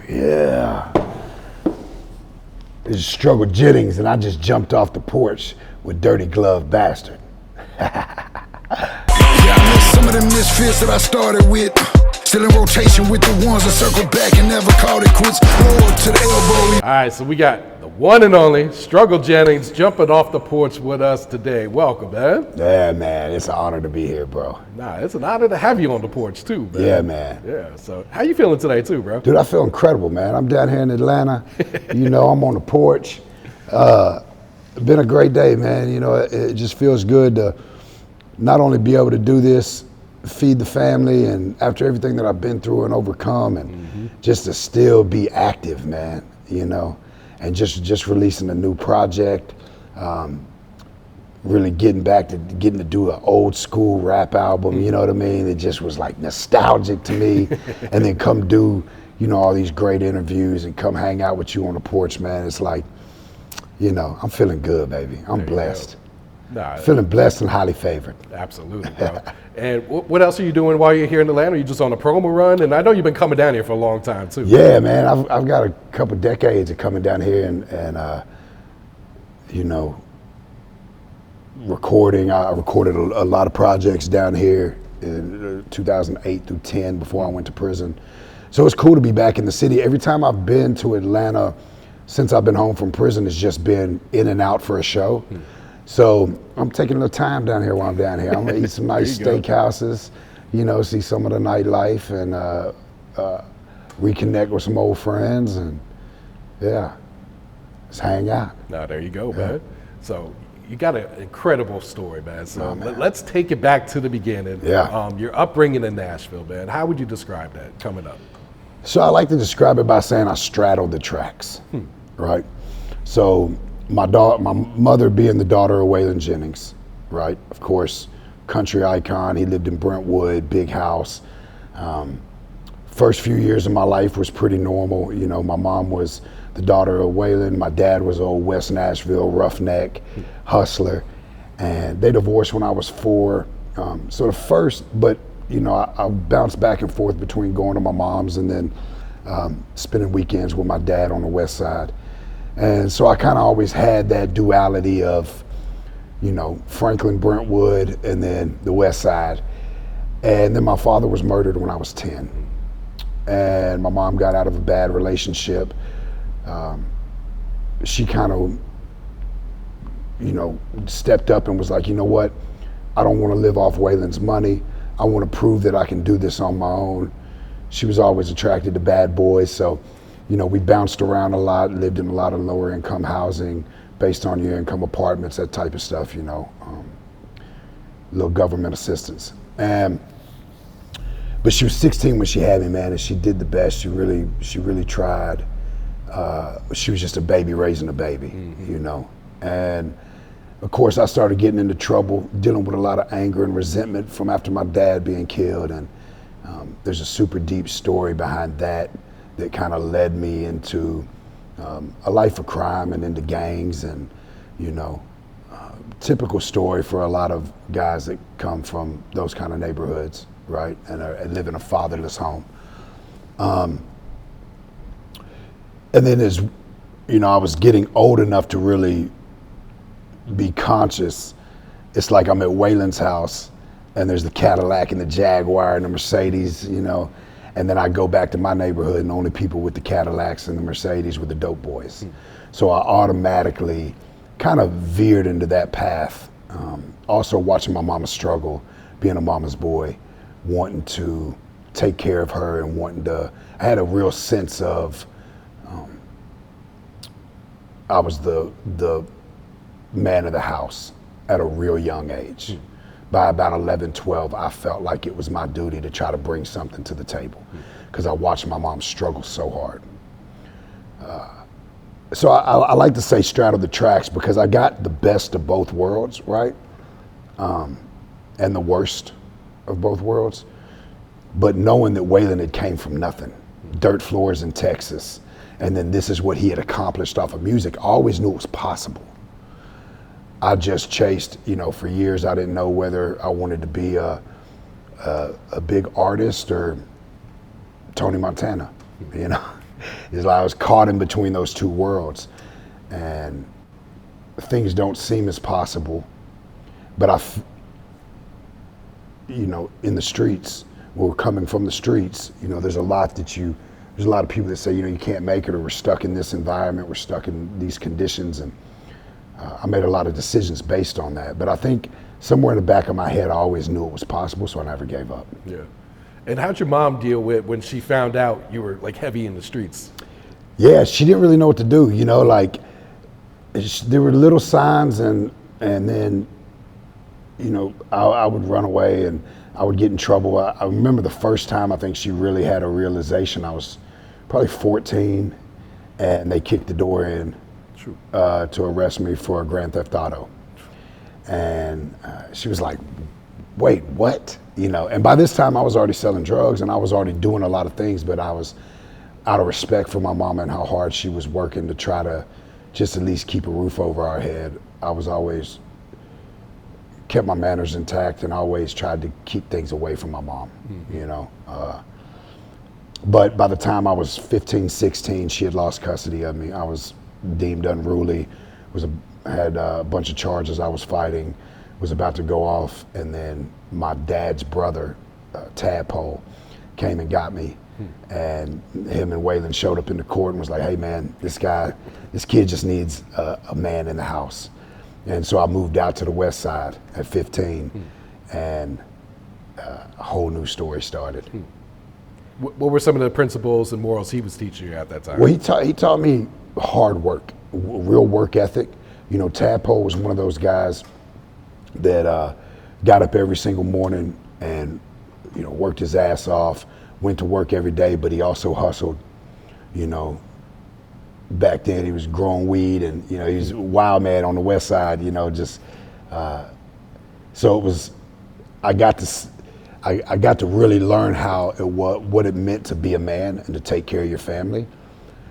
Yeah. This is Struggle Jennings, and I just jumped off the porch with Dirty Glove Bastard. Yeah, I miss some of the misfits that I started with. Still in rotation with the ones that circle back and never called it quits. Roar to the elbow. All right, so we got the one and only Struggle Jennings jumping off the porch with us today. Welcome, man. Yeah, man, it's an honor to be here, bro. Nah, it's an honor to have you on the porch too, man. Yeah, man. Yeah, so how you feeling today too, bro? Dude, I feel incredible, man. I'm down here in Atlanta. You know, I'm on the porch. Been a great day, man. You know, it just feels good to not only be able to do this, feed the family, and after everything that I've been through and overcome, and just to still be active, man, you know, and just releasing a new project, really getting to do an old school rap album, you know what I mean? It just was like nostalgic to me. And then come do, you know, all these great interviews and come hang out with you on the porch, man. It's like, you know, I'm feeling good, baby. I'm blessed. Feeling blessed and highly favored. Absolutely, bro. And what else are you doing while you're here in Atlanta? Are you just on a promo run? And I know you've been coming down here for a long time too. Yeah, man. I've got a couple decades of coming down here and you know, recording. I recorded a lot of projects down here in 2008 through 10 before I went to prison. So it's cool to be back in the city. Every time I've been to Atlanta since I've been home from prison, it's just been in and out for a show. So I'm taking a little time down here while I'm down here. I'm gonna eat some nice steakhouses, you know, see some of the nightlife and reconnect with some old friends and yeah, just hang out. Now there you go, man. So you got an incredible story, man. So let's take it back to the beginning. Yeah. Your upbringing in Nashville, man. How would you describe that coming up? So I like to describe it by saying I straddled the tracks, right? So my mother being the daughter of Waylon Jennings, right? Of course, country icon. He lived in Brentwood, big house. First few years of my life was pretty normal. You know, my mom was the daughter of Waylon. My dad was old West Nashville roughneck, hustler. And they divorced when I was 4. So the first, but you know, I bounced back and forth between going to my mom's and then spending weekends with my dad on the west side. And so I kind of always had that duality of, you know, Franklin, Brentwood, and then the west side. And then my father was murdered when I was 10. And my mom got out of a bad relationship. She kind of, you know, stepped up and was like, you know what? I don't want to live off Waylon's money. I want to prove that I can do this on my own. She was always attracted to bad boys. So, you know, we bounced around a lot, lived in a lot of lower income housing based on your income apartments, that type of stuff, you know, little government assistance. But she was 16 when she had me, man, and she did the best. She really tried. She was just a baby raising a baby, you know. And of course I started getting into trouble, dealing with a lot of anger and resentment from after my dad being killed. And there's a super deep story behind that kind of led me into a life of crime and into gangs and, you know, typical story for a lot of guys that come from those kind of neighborhoods, right? And live in a fatherless home. And then as, you know, I was getting old enough to really be conscious. It's like I'm at Waylon's house and there's the Cadillac and the Jaguar and the Mercedes, you know, and then I go back to my neighborhood and the only people with the Cadillacs and the Mercedes were the dope boys. So I automatically kind of veered into that path. Also watching my mama struggle, being a mama's boy, wanting to take care of her and I had a real sense of, I was the man of the house at a real young age. By about 11, 12, I felt like it was my duty to try to bring something to the table because I watched my mom struggle so hard. So I like to say straddle the tracks because I got the best of both worlds, right? And the worst of both worlds. But knowing that Waylon had came from nothing, dirt floors in Texas, and then this is what he had accomplished off of music, I always knew it was possible. I just chased, you know, for years I didn't know whether I wanted to be a big artist or Tony Montana, you know. It's like I was caught in between those two worlds, and things don't seem as possible. But in the streets, we're coming from the streets. There's a lot of people that say, you can't make it, or we're stuck in this environment, we're stuck in these conditions, and I made a lot of decisions based on that. But I think somewhere in the back of my head, I always knew it was possible, so I never gave up. Yeah. And how'd your mom deal with when she found out you were like heavy in the streets? Yeah, she didn't really know what to do. There were little signs, and then, I would run away and I would get in trouble. I remember the first time I think she really had a realization. I was probably 14, and they kicked the door in to arrest me for a grand theft auto. And she was like, wait, what? And by this time I was already selling drugs and I was already doing a lot of things, but I was out of respect for my mama and how hard she was working to try to just at least keep a roof over our head. I was always kept my manners intact and always tried to keep things away from my mom, But by the time I was 15, 16, she had lost custody of me. I was deemed unruly, had a bunch of charges I was fighting, was about to go off, and then my dad's brother, Tadpole, came and got me. And him and Waylon showed up in the court and was like, hey man, this kid just needs a man in the house. And so I moved out to the west side at 15, and a whole new story started. What were some of the principles and morals he was teaching you at that time? Well, he taught me hard work, real work ethic. Tadpole was one of those guys that got up every single morning and worked his ass off, went to work every day, but he also hustled. Back then he was growing weed, and he was a wild man on the west side. So it was, I got to really learn what it meant to be a man and to take care of your family.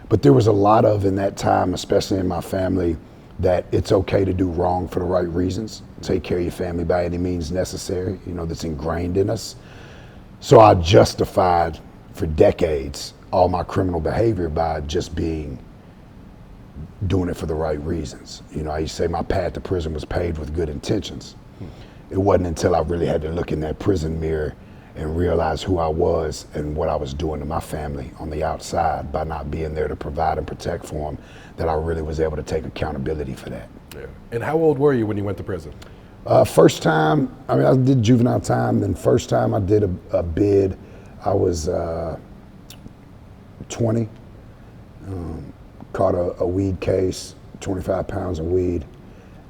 But there was a lot of, in that time, especially in my family, that it's okay to do wrong for the right reasons. Take care of your family by any means necessary, that's ingrained in us. So I justified for decades all my criminal behavior by just doing it for the right reasons. I used to say my path to prison was paved with good intentions. It wasn't until I really had to look in that prison mirror and realize who I was and what I was doing to my family on the outside by not being there to provide and protect for them, that I really was able to take accountability for that. Yeah. And how old were you when you went to prison? First time, I did juvenile time, then first time I did a bid, I was 20. Caught a weed case, 25 pounds of weed,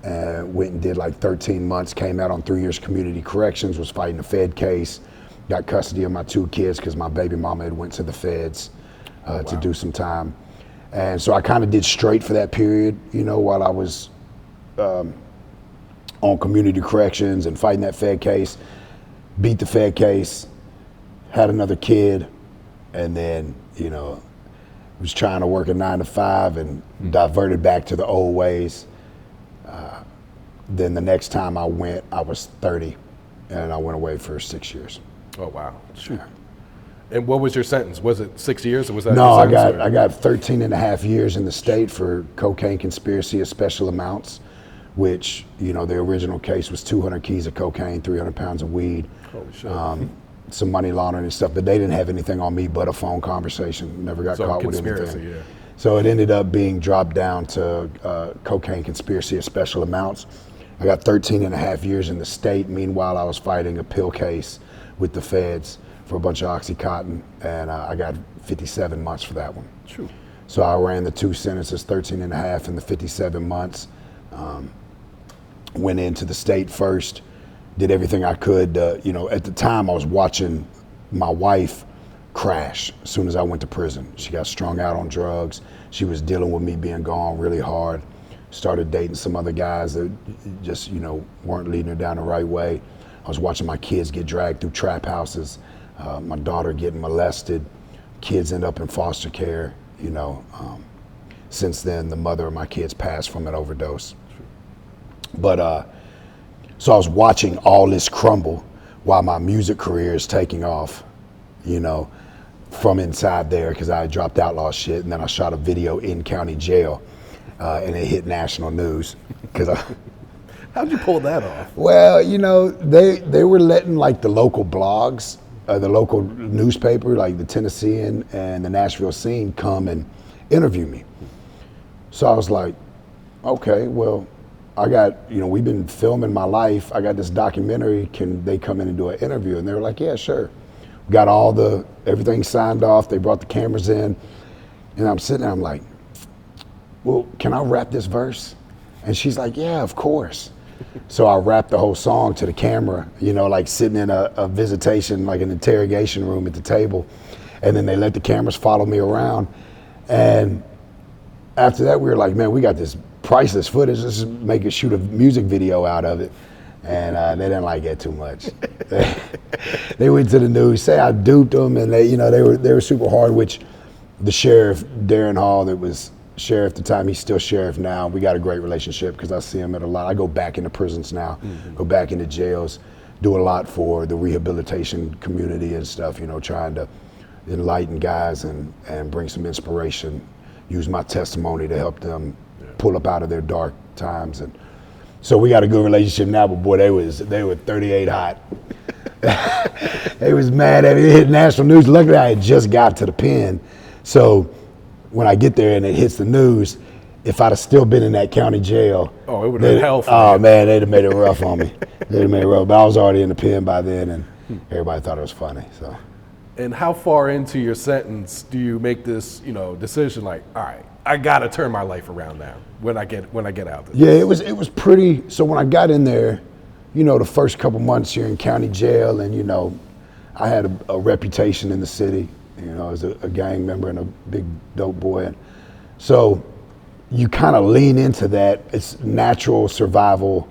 and went and did like 13 months, came out on 3 years community corrections, was fighting a Fed case, got custody of my 2 kids because my baby mama had went to the Feds to do some time. And so I kind of did straight for that period, while I was on community corrections and fighting that Fed case, beat the Fed case, had another kid, and then, was trying to work a 9 to 5 and diverted back to the old ways. Then the next time I went, I was 30, and I went away for 6 years. Oh, wow. Shoot. Yeah. And what was your sentence? Was it 6 years, or was that? No, I got 13 and a half years in the state for cocaine conspiracy of special amounts, which, the original case was 200 keys of cocaine, 300 pounds of weed. Holy shit. Some money laundering and stuff, but they didn't have anything on me but a phone conversation. Never got caught with anything. Yeah. So it ended up being dropped down to cocaine conspiracy of special amounts. I got 13 and a half years in the state. Meanwhile, I was fighting a pill case with the Feds for a bunch of Oxycontin, and I got 57 months for that one. True. So I ran the 2 sentences, 13 and a half and the 57 months. Went into the state first, did everything I could. At the time I was watching my wife crash as soon as I went to prison. She got strung out on drugs. She was dealing with me being gone really hard. Started dating some other guys that just, weren't leading her down the right way. I was watching my kids get dragged through trap houses, my daughter getting molested, kids end up in foster care. Since then, the mother of my kids passed from an overdose. But so I was watching all this crumble while my music career is taking off, from inside there because I had dropped Outlaw Shit, and then I shot a video in county jail, and it hit national news. How'd you pull that off? Well, you know, they were letting like the local blogs, the local newspaper, like the Tennessean and the Nashville Scene, come and interview me. So I was like, okay, well, I got, you know, we've been filming my life. I got this documentary. Can they come in and do an interview? And they were like, yeah, sure. Got everything signed off. They brought the cameras in. And I'm sitting there, I'm like, well, can I rap this verse? And she's like, yeah, of course. So I rapped the whole song to the camera, you know, like sitting in a visitation, like an interrogation room at the table. And then they let the cameras follow me around. And after that, we were like, man, we got this priceless footage. Let's just shoot a music video out of it. And they didn't like it too much. They went to the news, say I duped them, and they were super hard. Which the sheriff, Darren Hall, that was sheriff at the time, he's still sheriff now. We got a great relationship because I see him at a lot. I go back into prisons now, go back into jails, do a lot for the rehabilitation community and stuff. You know, trying to enlighten guys and bring some inspiration. Use my testimony to help them pull up out of their dark times. And so we got a good relationship now, but boy, they were 38 hot. They was mad at me. It hit national news. Luckily, I had just got to the pen. So when I get there and it hits the news, if I'd have still been in that county jail, it would have been hell for you. Man, they'd have made it rough on me. They'd have made it rough. But I was already in the pen by then, and everybody thought it was funny. So. And how far into your sentence do you make this, decision? Like, all right, I gotta turn my life around now when I get out there. Yeah, it was pretty. So when I got in there, the first couple months you're in county jail, and I had a reputation in the city, as a gang member and a big dope boy, and so you kind of lean into that. It's natural survival.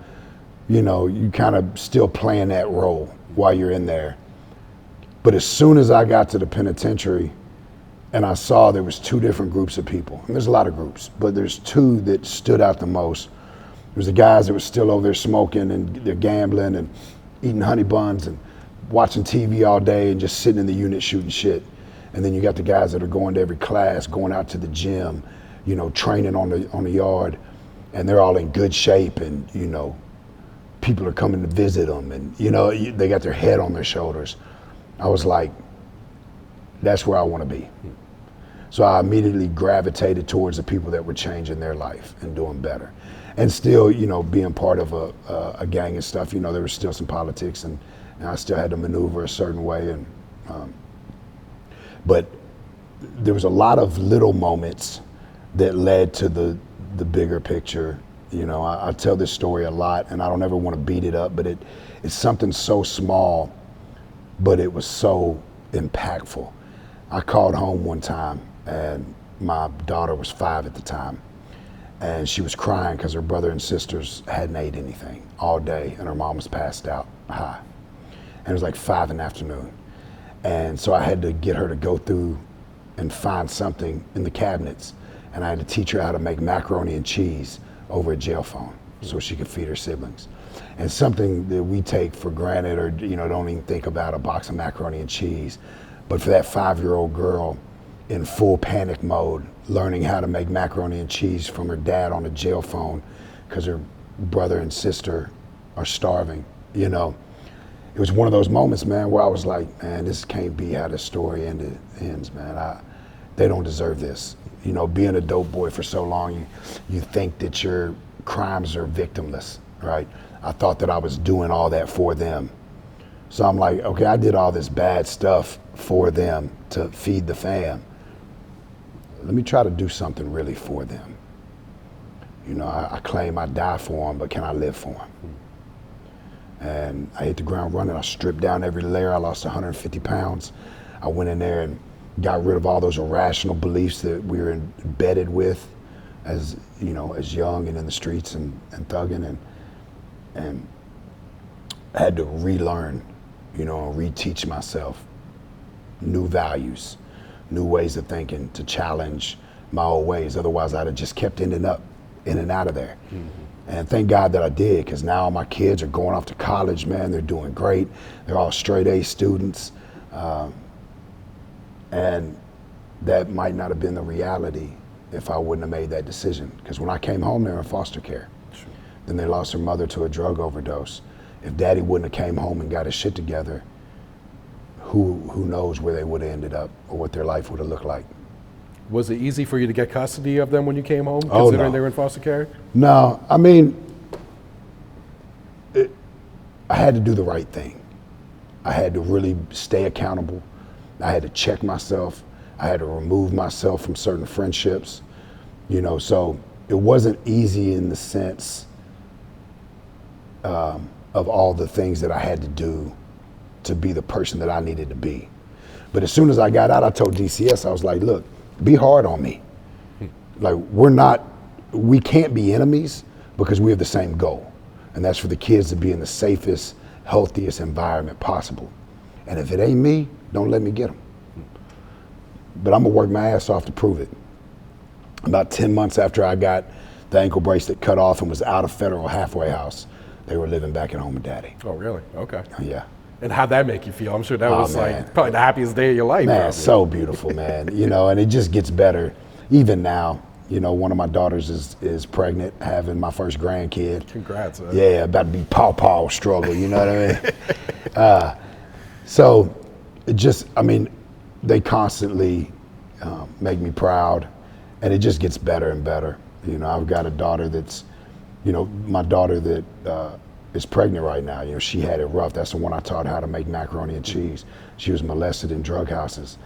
You kind of still playing that role while you're in there. But as soon as I got to the penitentiary and I saw there was two different groups of people, and there's a lot of groups, but there's two that stood out the most. There was the guys that were still over there smoking and they're gambling and eating honey buns and watching TV all day and just sitting in the unit shooting shit. And then you got the guys that are going to every class, going out to the gym, training on the yard, and they're all in good shape, and people are coming to visit them, and they got their head on their shoulders. I was like, that's where I want to be. So I immediately gravitated towards the people that were changing their life and doing better. And still, being part of a gang and stuff, there was still some politics, and I still had to maneuver a certain way. And but there was a lot of little moments that led to the bigger picture. I tell this story a lot, and I don't ever want to beat it up, but it's something so small, but it was so impactful. I called home one time, and my daughter was 5 at the time, and she was crying because her brother and sisters hadn't ate anything all day, and her mom was passed out high. And it was like 5 in the afternoon. And so I had to get her to go through and find something in the cabinets, and I had to teach her how to make macaroni and cheese over a jail phone so she could feed her siblings. And something that we take for granted, or don't even think about, a box of macaroni and cheese. But for that 5-year-old girl in full panic mode, learning how to make macaroni and cheese from her dad on a jail phone because her brother and sister are starving, it was one of those moments, man, where I was like, man, this can't be how the story ends, man. They don't deserve this. Being a dope boy for so long, you think that your crimes are victimless, right? I thought that I was doing all that for them. So I'm like, okay, I did all this bad stuff for them to feed the fam. Let me try to do something really for them. I claim I die for them, but can I live for them? And I hit the ground running. I stripped down every layer. I lost 150 pounds. I went in there and got rid of all those irrational beliefs that we were embedded with as young and in the streets and thugging, and I had to relearn, and reteach myself new values, new ways of thinking to challenge my old ways. Otherwise, I'd have just kept ending up in and out of there. Mm-hmm. And thank God that I did, because now my kids are going off to college, man. They're doing great. They're all straight A students. And that might not have been the reality if I wouldn't have made that decision. Because when I came home, they were in foster care. Sure. Then they lost their mother to a drug overdose. If daddy wouldn't have came home and got his shit together, who knows where they would have ended up or what their life would have looked like. Was it easy for you to get custody of them when you came home, Oh, considering no. they were in foster care? No, I mean, I had to do the right thing. I had to really stay accountable. I had to check myself. I had to remove myself from certain friendships, you know, so it wasn't easy in the sense of all the things that I had to do to be the person that I needed to be. But as soon as I got out, I told DCS, I was like, look, be hard on me. Like, we can't be enemies because we have the same goal. And that's for the kids to be in the safest, healthiest environment possible. And if it ain't me, don't let me get them. But I'm gonna work my ass off to prove it. About 10 months after I got the ankle bracelet cut off and was out of federal halfway house, they were living back at home with daddy. Oh, really? Okay. Yeah. And how'd that make you feel? I'm sure that was man. like probably the happiest day of your life. Man, probably. it's so beautiful, man. You know, and it just gets better. Even now, you know, one of my daughters is pregnant, having my first grandkid. Congrats, man. Yeah, about to be paw struggle, you know what I mean? So it just, I mean, they constantly make me proud, and it just gets better and better. You know, I've got a daughter that's, you know, my daughter that is pregnant right now. You know, she had it rough. That's the one I taught how to make macaroni and cheese. She was molested in drug houses,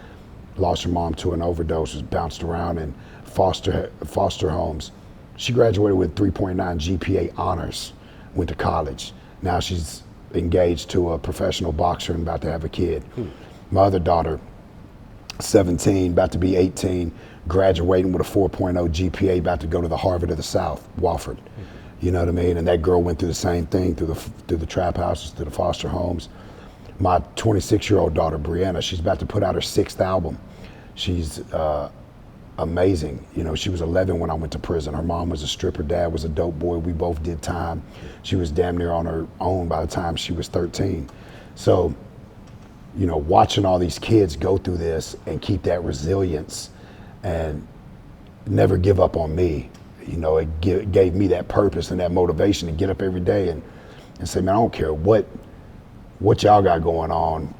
lost her mom to an overdose, was bounced around in foster homes. She graduated with 3.9 GPA honors, went to college. Now she's engaged to a professional boxer and about to have a kid. My other daughter, 17, about to be 18, graduating with a 4.0 GPA, about to go to the Harvard of the South, Wofford. You know what I mean? And that girl went through the same thing, through the trap houses, through the foster homes. My 26-year-old daughter, Brianna, she's about to put out her 6th album. She's amazing. You know, she was 11 when I went to prison. Her mom was a stripper, dad was a dope boy. We both did time. She was damn near on her own by the time she was 13. So, you know, watching all these kids go through this and keep that resilience and never give up on me, you know, it gave me that purpose and that motivation to get up every day and say, man, I don't care what y'all got going on.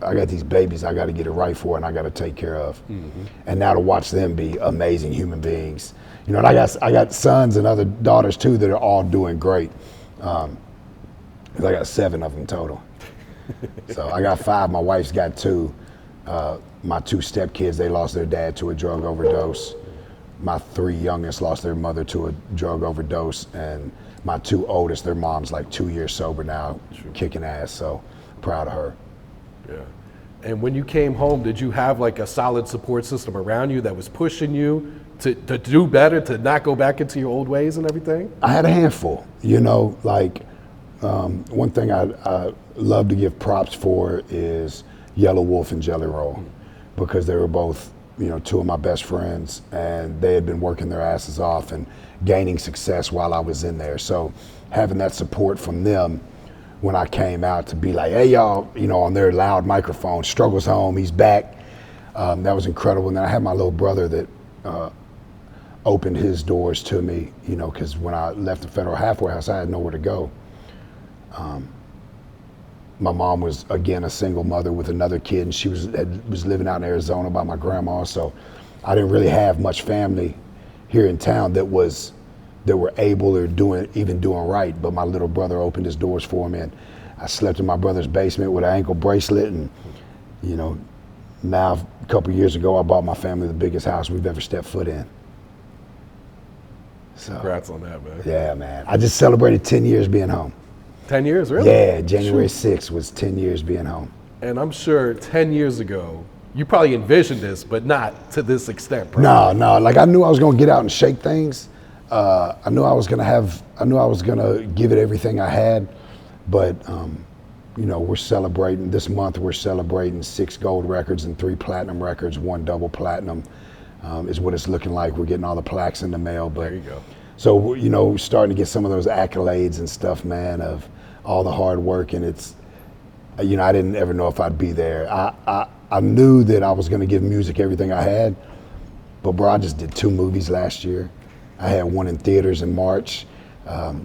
I got these babies I got to get it right for and I got to take care of. And now to watch them be amazing human beings. You know, and I got sons and other daughters too that are all doing great. 'Cause I got 7 of them total. So I got 5, my wife's got 2. My 2 stepkids, they lost their dad to a drug overdose. My 3 youngest lost their mother to a drug overdose. And my 2 oldest, their mom's like 2 years sober now, kicking ass. So proud of her. Yeah. And when you came home, did you have like a solid support system around you that was pushing you to do better, to not go back into your old ways and everything? I had a handful, you know, like one thing I love to give props for is Yelawolf and Jelly Roll, because they were both, you know, 2 of my best friends, and they had been working their asses off and gaining success while I was in there. So having that support from them when I came out to be like, hey y'all, you know, on their loud microphone, Struggle's home, he's back. That was incredible. And then I had my little brother that opened his doors to me, you know, because when I left the federal halfway house, I had nowhere to go. My mom was, again, a single mother with another kid, and she was living out in Arizona by my grandma, so I didn't really have much family here in town that were able or even doing right, but my little brother opened his doors for me, and I slept in my brother's basement with an ankle bracelet, and, you know, now a couple of years ago, I bought my family the biggest house we've ever stepped foot in. So, Congrats on that, man. yeah, man. I just celebrated 10 years being home. 10 years, really? Yeah, January 6th was 10 years being home. And I'm sure 10 years ago, you probably envisioned this, but not to this extent. Probably. No, like I knew I was gonna get out and shake things. I knew I was gonna give it everything I had, but you know, we're celebrating, this month we're celebrating 6 gold records and 3 platinum records, 1 double platinum, is what it's looking like. We're getting all the plaques in the mail, but There you go. so, you know, starting to get some of those accolades and stuff, man, of all the hard work, and it's, you know, I didn't ever know if I'd be there. I I knew that I was gonna give music everything I had, but bro, I just did 2 movies last year. I had one in theaters in March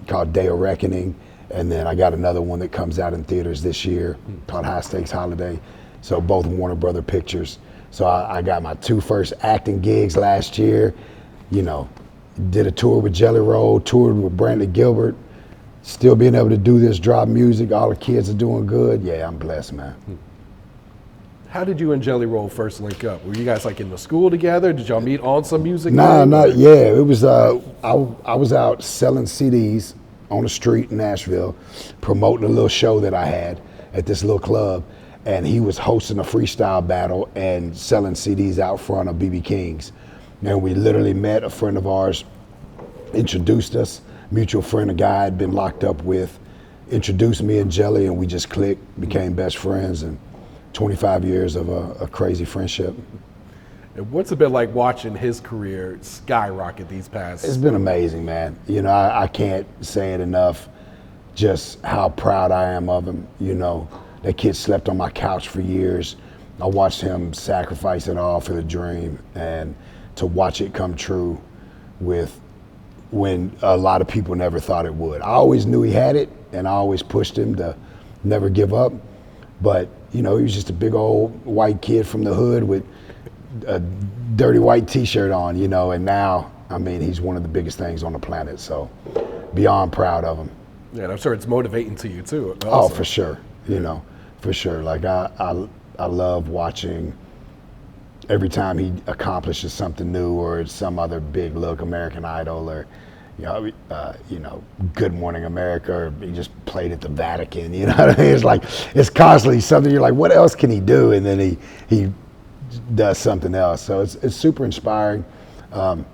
called Day of Reckoning, and then I got another one that comes out in theaters this year called High Stakes Holiday. So both Warner Brother Pictures. So I got my 2 first acting gigs last year. You know, did a tour with Jelly Roll, toured with Brandon Gilbert. Still being able to do this, drop music, all the kids are doing good. Yeah, I'm blessed, man. How did you and Jelly Roll first link up? Were you guys like in the school together? Did y'all meet on some music? Nah, yeah. It was I was out selling CDs on the street in Nashville, promoting a little show that I had at this little club, and he was hosting a freestyle battle and selling CDs out front of BB King's. And we literally met. A friend of ours introduced us, mutual friend, a guy I'd been locked up with, introduced me and Jelly, and we just clicked, became best friends, and 25 years of a crazy friendship. And what's it been like watching his career skyrocket these past? It's been amazing, man. You know, I can't say it enough, just how proud I am of him. You know, that kid slept on my couch for years. I watched him sacrifice it all for the dream, and to watch it come true with when a lot of people never thought it would. I always knew he had it, and I always pushed him to never give up. But, you know, he was just a big old white kid from the hood with a dirty white t-shirt on, you know, and now, I mean, he's one of the biggest things on the planet, so beyond proud of him. Yeah, and I'm sure it's motivating to you too. Also. Oh, for sure, you know, for sure. Like I love watching every time he accomplishes something new, or it's some other big look, American Idol, or you know, Good Morning America, or he just played at the Vatican. You know what I mean? It's like it's constantly something. You're like, what else can he do? And then he does something else. So it's super inspiring, and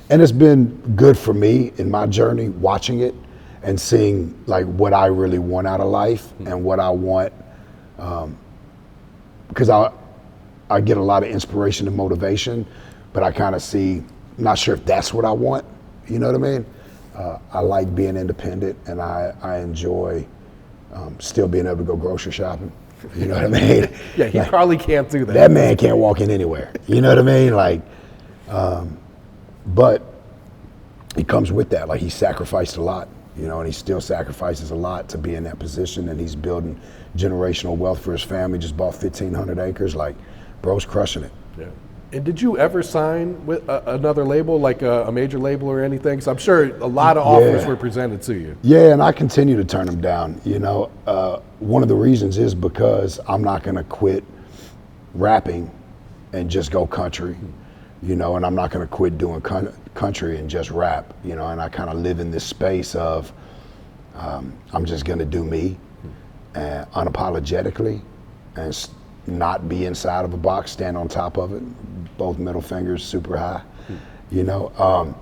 it's been good for me in my journey watching it and seeing like what I really want out of life and what I want, because I get a lot of inspiration and motivation, but I kind of see, not sure if that's what I want, you know what I mean? I like being independent, and I enjoy still being able to go grocery shopping, you know what I mean? Yeah, he like, probably can't do that. That man can't walk in anywhere, you know what I mean? Like, but it comes with that, like he sacrificed a lot, you know, and he still sacrifices a lot to be in that position, and he's building generational wealth for his family, just bought 1,500 acres, like, bro's crushing it. Yeah. And did you ever sign with another label, like a major label or anything? Because I'm sure a lot of offers were presented to you. Yeah, and I continue to turn them down. You know, one of the reasons is because I'm not going to quit rapping and just go country, you know, and I'm not going to quit doing country and just rap, you know, and I kind of live in this space of I'm just going to do me unapologetically and not be inside of a box, stand on top of it, both middle fingers super high, you know,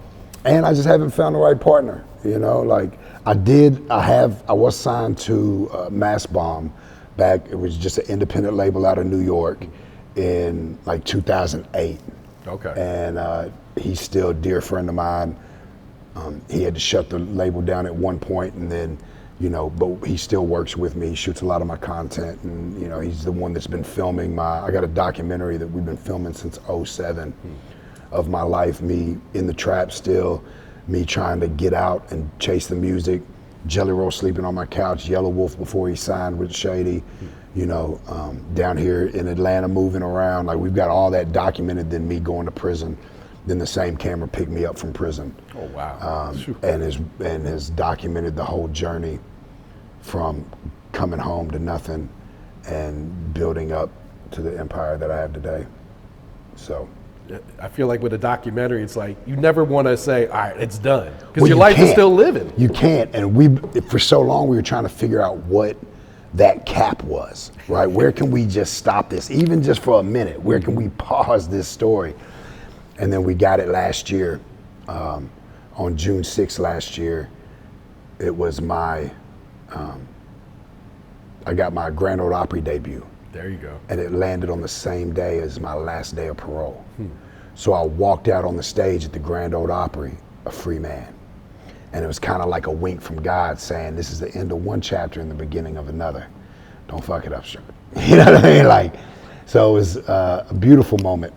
and I just haven't found the right partner, you know, like I was signed to Mass Bomb back, it was just an independent label out of New York in like 2008. Okay. And he's still a dear friend of mine. He had to shut the label down at one point, and then, you know, but he still works with me. He shoots a lot of my content, and, you know, he's the one that's been filming I got a documentary that we've been filming since '07 of my life, me in the trap still, me trying to get out and chase the music, Jelly Roll sleeping on my couch, Yelawolf before he signed with Shady, you know, down here in Atlanta moving around. Like, we've got all that documented, then me going to prison, then the same camera picked me up from prison. Oh, wow. And has documented the whole journey from coming home to nothing and building up to the empire that I have today. So I feel like with a documentary, it's like you never want to say, all right, it's done, because your life is still living. You can't, and for so long we were trying to figure out what that cap was, right? Where can we just stop this, even just for a minute? Where can we pause this story? And then we got it last year, on June 6th last year. It was I got my Grand Ole Opry debut. There you go. And it landed on the same day as my last day of parole. So I walked out on the stage at the Grand Ole Opry, a free man. And it was kind of like a wink from God saying, this is the end of one chapter and the beginning of another. Don't fuck it up, sir. You know what I mean? Like, So it was a beautiful moment.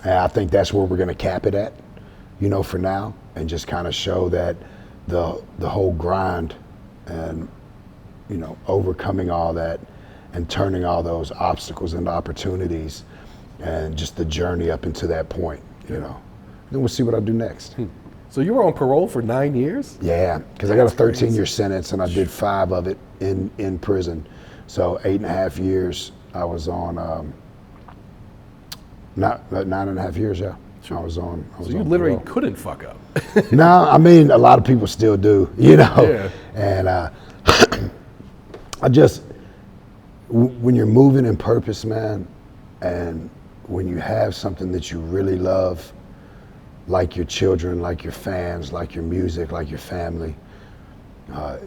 And I think that's where we're going to cap it at, for now, and just kind of show that the whole grind and, overcoming all that and turning all those obstacles into opportunities and just the journey up into that point, Then we'll see what I do next. So you were on parole for 9 years? Yeah, because I got a 13-year sentence and I did 5 of it in prison. So 8.5 years I was on, not 9.5 years, yeah. I was on. So you literally couldn't fuck up. No, I mean, a lot of people still do, Yeah. And when you're moving in purpose, man, and when you have something that you really love, like your children, like your fans, like your music, like your family,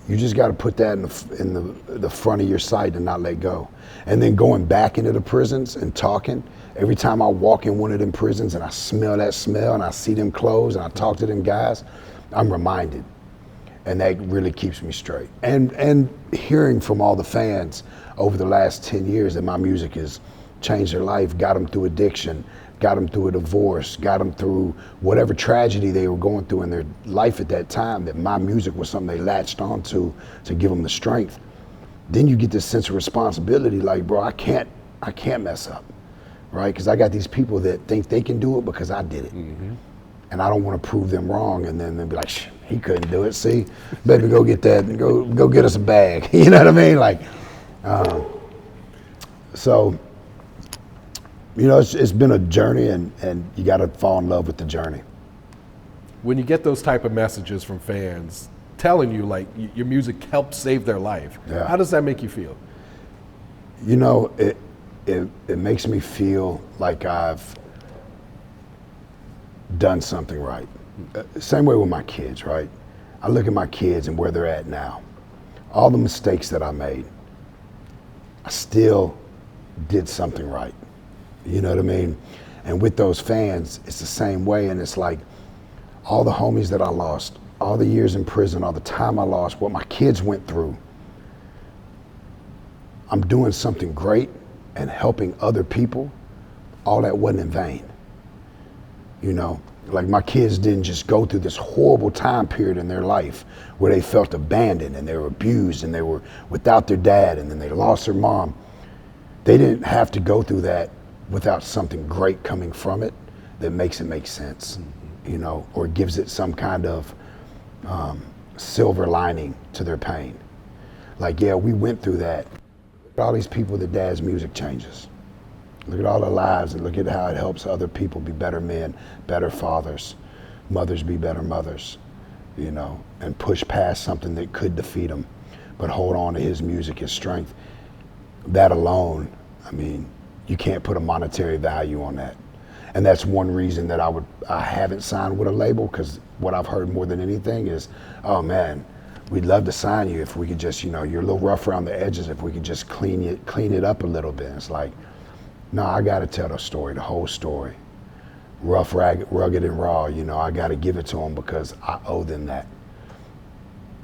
you just got to put that in the front of your sight and not let go. And then going back into the prisons and talking, every time I walk in one of them prisons and I smell that smell and I see them clothes and I talk to them guys, I'm reminded. And that really keeps me straight. And hearing from all the fans over the last 10 years that my music has changed their life, got them through addiction, got them through a divorce, got them through whatever tragedy they were going through in their life at that time, that my music was something they latched onto to give them the strength. Then you get this sense of responsibility, like, bro, I can't mess up, right? Because I got these people that think they can do it because I did it. Mm-hmm. And I don't want to prove them wrong, and then they'll be like, he couldn't do it. See, baby, go get that, and go get us a bag. You know what I mean? Like, so, it's been a journey, and you got to fall in love with the journey. When you get those type of messages from fans telling you like your music helped save their life, yeah. How does that make you feel? It makes me feel like I've done something right. Same way with my kids, right? I look at my kids and where they're at now. All the mistakes that I made, I still did something right. You know what I mean? And with those fans, it's the same way. And it's like all the homies that I lost, all the years in prison, all the time I lost, what my kids went through, I'm doing something great and helping other people. All that wasn't in vain. Like my kids didn't just go through this horrible time period in their life where they felt abandoned and they were abused and they were without their dad and then they lost their mom. They didn't have to go through that without something great coming from it that makes it make sense, or gives it some kind of silver lining to their pain. Like, yeah, we went through that. Look at all these people that dad's music changes. Look at all their lives and look at how it helps other people be better men, better fathers, mothers be better mothers, and push past something that could defeat them, but hold on to his music, his strength. That alone, I mean, you can't put a monetary value on that. And that's one reason that I haven't signed with a label, because what I've heard more than anything is, oh man, we'd love to sign you if we could just, you're a little rough around the edges, if we could just clean it up a little bit. It's like, no, I got to tell the story, the whole story. Rough, rugged, and raw, I got to give it to them because I owe them that.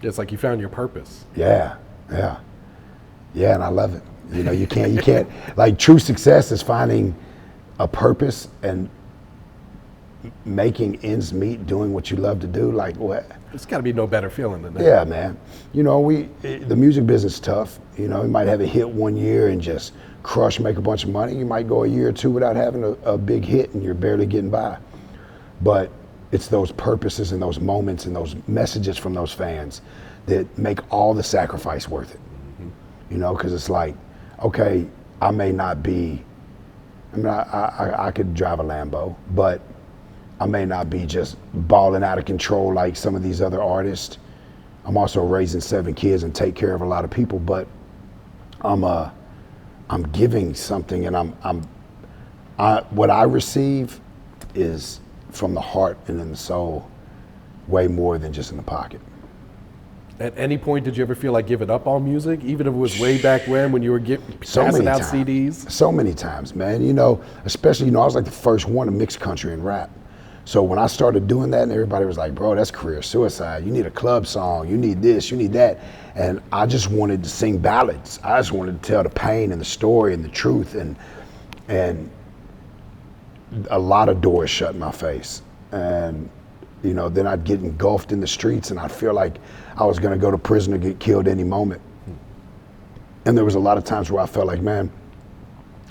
It's like you found your purpose. Yeah, and I love it. You can't, like true success is finding a purpose and making ends meet, doing what you love to do. Like what? It's got to be no better feeling than that. Yeah, man. The music business is tough. You might have a hit one year and just crush, make a bunch of money. You might go a year or two without having a big hit and you're barely getting by. But it's those purposes and those moments and those messages from those fans that make all the sacrifice worth it. Mm-hmm. Because it's like, okay, I may not be, I could drive a Lambo, but I may not be just balling out of control like some of these other artists. I'm also raising 7 kids and take care of a lot of people, but I'm giving something, and what I receive is from the heart and in the soul, way more than just in the pocket. At any point, did you ever feel like giving up on music, even if it was way back when you were passing out CDs? So many times, man. Especially, I was like the first one to mix country and rap. So when I started doing that, and everybody was like, bro, that's career suicide. You need a club song. You need this, you need that. And I just wanted to sing ballads. I just wanted to tell the pain and the story and the truth. And And a lot of doors shut in my face. And, you know, then I'd get engulfed in the streets and I'd feel like I was gonna go to prison or get killed any moment. And there was a lot of times where I felt like, man,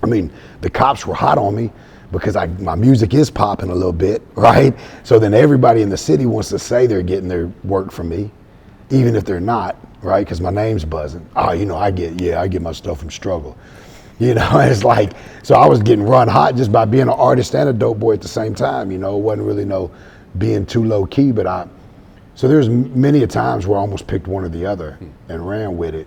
I mean, the cops were hot on me because my music is popping a little bit, right? So then everybody in the city wants to say they're getting their work from me, even if they're not, right? Because my name's buzzing. Oh, you know, I get my stuff from Struggle. You know, it's like, so I was getting run hot just by being an artist and a dope boy at the same time. You know, it wasn't really being too low key, but so there's many a times where I almost picked one or the other and ran with it,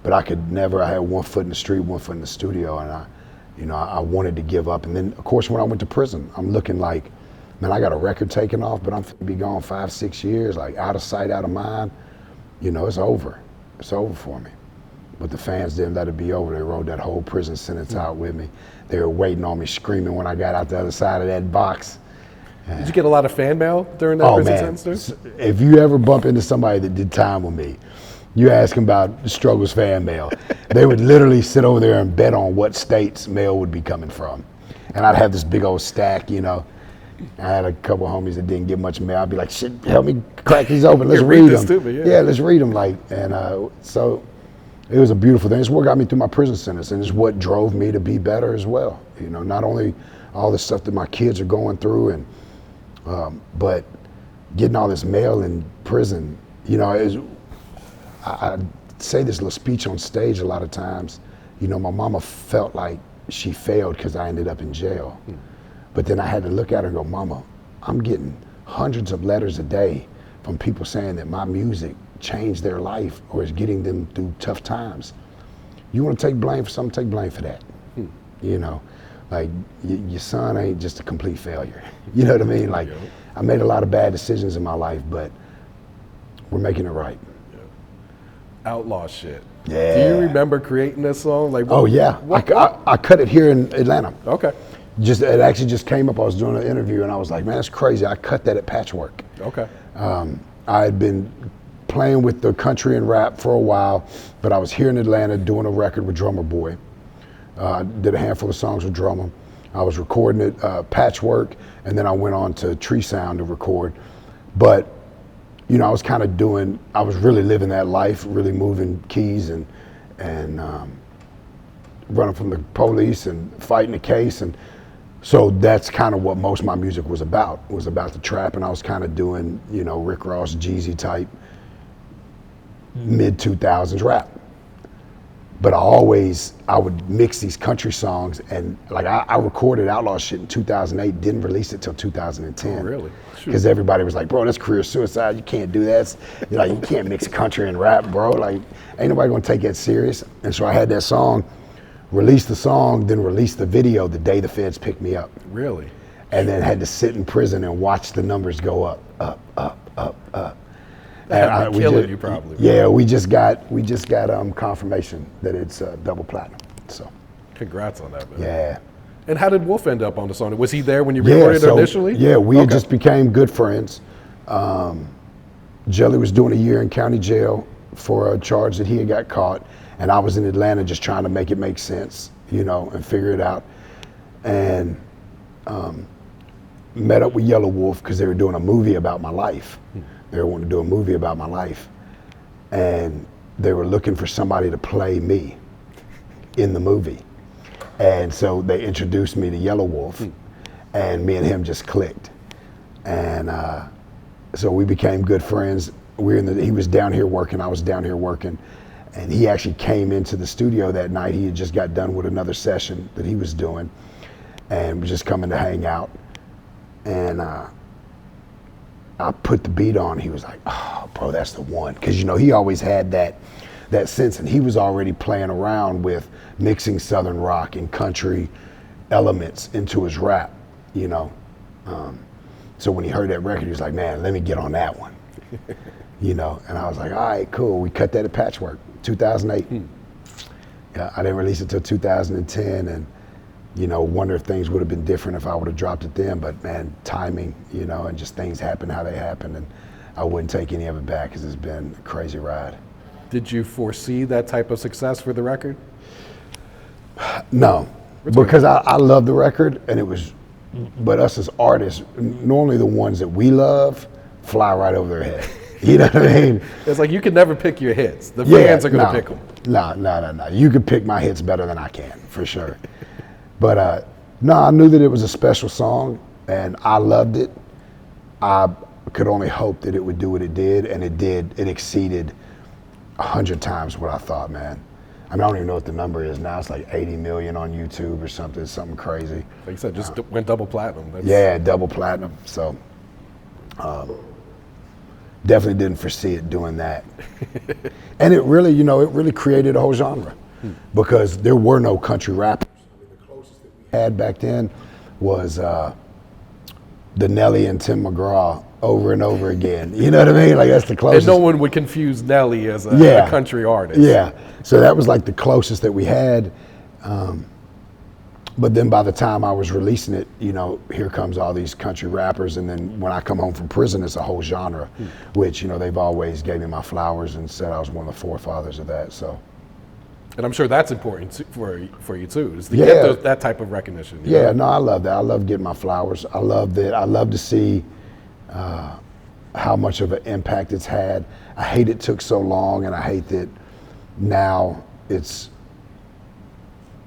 but I had one foot in the street, one foot in the studio, and I wanted to give up. And then of course, when I went to prison, I'm looking like, man, I got a record taken off, but I'm gonna be gone 5-6 years, like out of sight, out of mind. You know, it's over. It's over for me. But the fans didn't let it be over. They wrote that whole prison sentence out with me. They were waiting on me, screaming when I got out the other side of that box. Did you get a lot of fan mail during that prison sentence? If you ever bump into somebody that did time with me, you ask them about the Struggle's fan mail. They would literally sit over there and bet on what states mail would be coming from. And I'd have this big old stack, you know. I had a couple of homies that didn't get much mail. I'd be like, shit, help me crack these open. Let's read them. Yeah, let's read them. So it was a beautiful thing. It's what got me through my prison sentence, and it's what drove me to be better as well. You know, not only all the stuff that my kids are going through, but getting all this mail in prison. You know, I say this little speech on stage a lot of times. You know, my mama felt like she failed because I ended up in jail. But then I had to look at her and go, Mama, I'm getting hundreds of letters a day from people saying that my music changed their life or is getting them through tough times. You want to take blame for something, take blame for that. You know, like your son ain't just a complete failure. You know what I mean? Like, I made a lot of bad decisions in my life, but we're making it right. Outlaw Shit. Yeah. Do you remember creating this song? Like, oh yeah, I cut it here in Atlanta. Okay. It actually just came up. I was doing an interview and I was like, man, that's crazy. I cut that at Patchwork. Okay. I had been playing with the country and rap for a while, but I was here in Atlanta doing a record with Drummer Boy. Did a handful of songs with Drummer. I was recording it Patchwork, and then I went on to Tree Sound to record. But, you know, I was really living that life, really moving keys and running from the police and fighting the case. And so that's kind of what most of my music was about the trap. And I was kind of doing, you know, Rick Ross, Jeezy type mid-2000s rap. But I would mix these country songs, and like I recorded Outlaw Shit in 2008, didn't release it till 2010. Oh, really? Because everybody was like, bro, that's career suicide. You can't do that. You're like, you can't mix country and rap, bro. Like, ain't nobody gonna take that serious. And so I had that song, released the song, then released the video the day the feds picked me up. Really? And then had to sit in prison and watch the numbers go up, up, up, up, up. And killing you probably. Yeah, we just got confirmation that it's double platinum. So, congrats on that, man. Yeah. And how did Wolf end up on the song? Was he there when you recorded it initially? Yeah, we just became good friends. Jelly was doing a year in county jail for a charge that he had got caught, and I was in Atlanta just trying to make it make sense, you know, and figure it out. And met up with Yelawolf because they were doing a movie about my life. They wanted to do a movie about my life. And they were looking for somebody to play me in the movie. And so they introduced me to Yelawolf, and me and him just clicked. And so we became good friends. He was down here working, I was down here working. And he actually came into the studio that night. He had just got done with another session that he was doing and was just coming to hang out. And I put the beat on. He was like, oh, bro, that's the one. Because, you know, he always had that sense, and he was already playing around with mixing Southern rock and country elements into his rap, you know. So when he heard that record, he was like, man, let me get on that one. You know, and I was like, all right, cool. We cut that at Patchwork, 2008. Yeah, I didn't release it till 2010, and you know, wonder if things would have been different if I would have dropped it then. But man, timing, you know, and just things happen how they happen, and I wouldn't take any of it back because it's been a crazy ride. Did you foresee that type of success for the record? No, because I love the record, and it was, but us as artists, normally the ones that we love fly right over their head. You know what I mean? It's like you can never pick your hits. The fans are going to pick them. No. You can pick my hits better than I can, for sure. But no, I knew that it was a special song, and I loved it. I could only hope that it would do what it did, and it did. It exceeded 100 times what I thought, man. I mean, I don't even know what the number is now. It's like 80 million on YouTube or something crazy. Like you said, just went double platinum. Yeah, double platinum. So definitely didn't foresee it doing that. And it really, it really created a whole genre because there were no country rappers. The closest that we had back then was the Nelly and Tim McGraw over and over again. You know what I mean? Like that's the closest. And no one would confuse Nelly as a country artist. Yeah. So that was like the closest that we had. But then by the time I was releasing it, here comes all these country rappers. And then when I come home from prison, it's a whole genre, which, they've always gave me my flowers and said I was one of the forefathers of that. So. And I'm sure that's important for you too, is to get that type of recognition. Yeah, no, I love that. I love getting my flowers. I love that. I love to see how much of an impact it's had. I hate it took so long, and I hate that now it's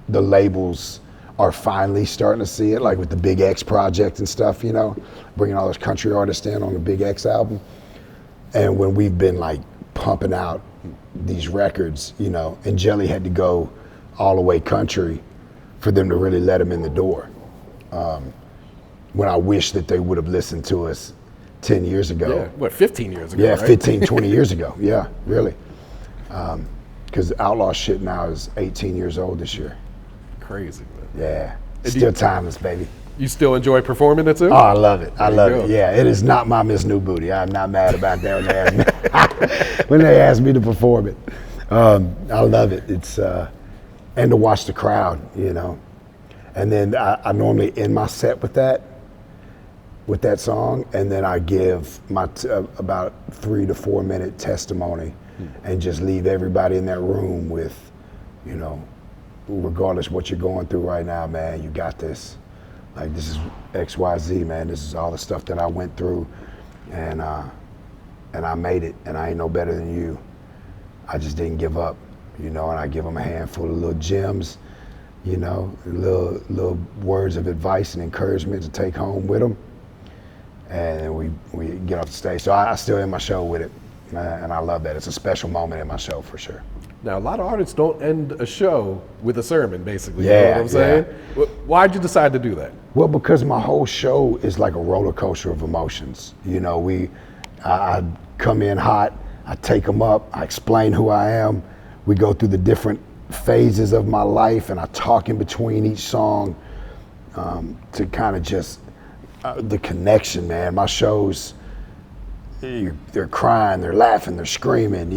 the labels are finally starting to see it, like with the Big X project and stuff, bringing all those country artists in on the Big X album. And when we've been like pumping out these records, and Jelly had to go all the way country for them to really let him in the door. When I wish that they would have listened to us 10 years ago. Yeah, 15 years ago, Yeah, right? 15, 20 years ago. Yeah, really. Because Outlaw Shit now is 18 years old this year. Crazy, man. Yeah, still timeless, baby. You still enjoy performing it too? Oh, I love it. I love it. Yeah, it is not my Miss New Booty. I'm not mad about that when they asked me to perform it. I love it. It's and to watch the crowd, And then I normally end my set with that song, and then I give my about 3 to 4 minute testimony, and just leave everybody in that room with, regardless what you're going through right now, man, you got this. Like, this is XYZ, man. This is all the stuff that I went through, and I made it, and I ain't no better than you. I just didn't give up, and I give them a handful of little gems, little words of advice and encouragement to take home with them. And then we get off the stage. So I still end my show with it, and I love that. It's a special moment in my show for sure. Now, a lot of artists don't end a show with a sermon, basically. Yeah, you know what I'm saying? Why'd you decide to do that? Well, because my whole show is like a roller coaster of emotions. I come in hot, I take them up, I explain who I am. We go through the different phases of my life, and I talk in between each song to kind of just the connection, man. My shows, they're crying, they're laughing, they're screaming,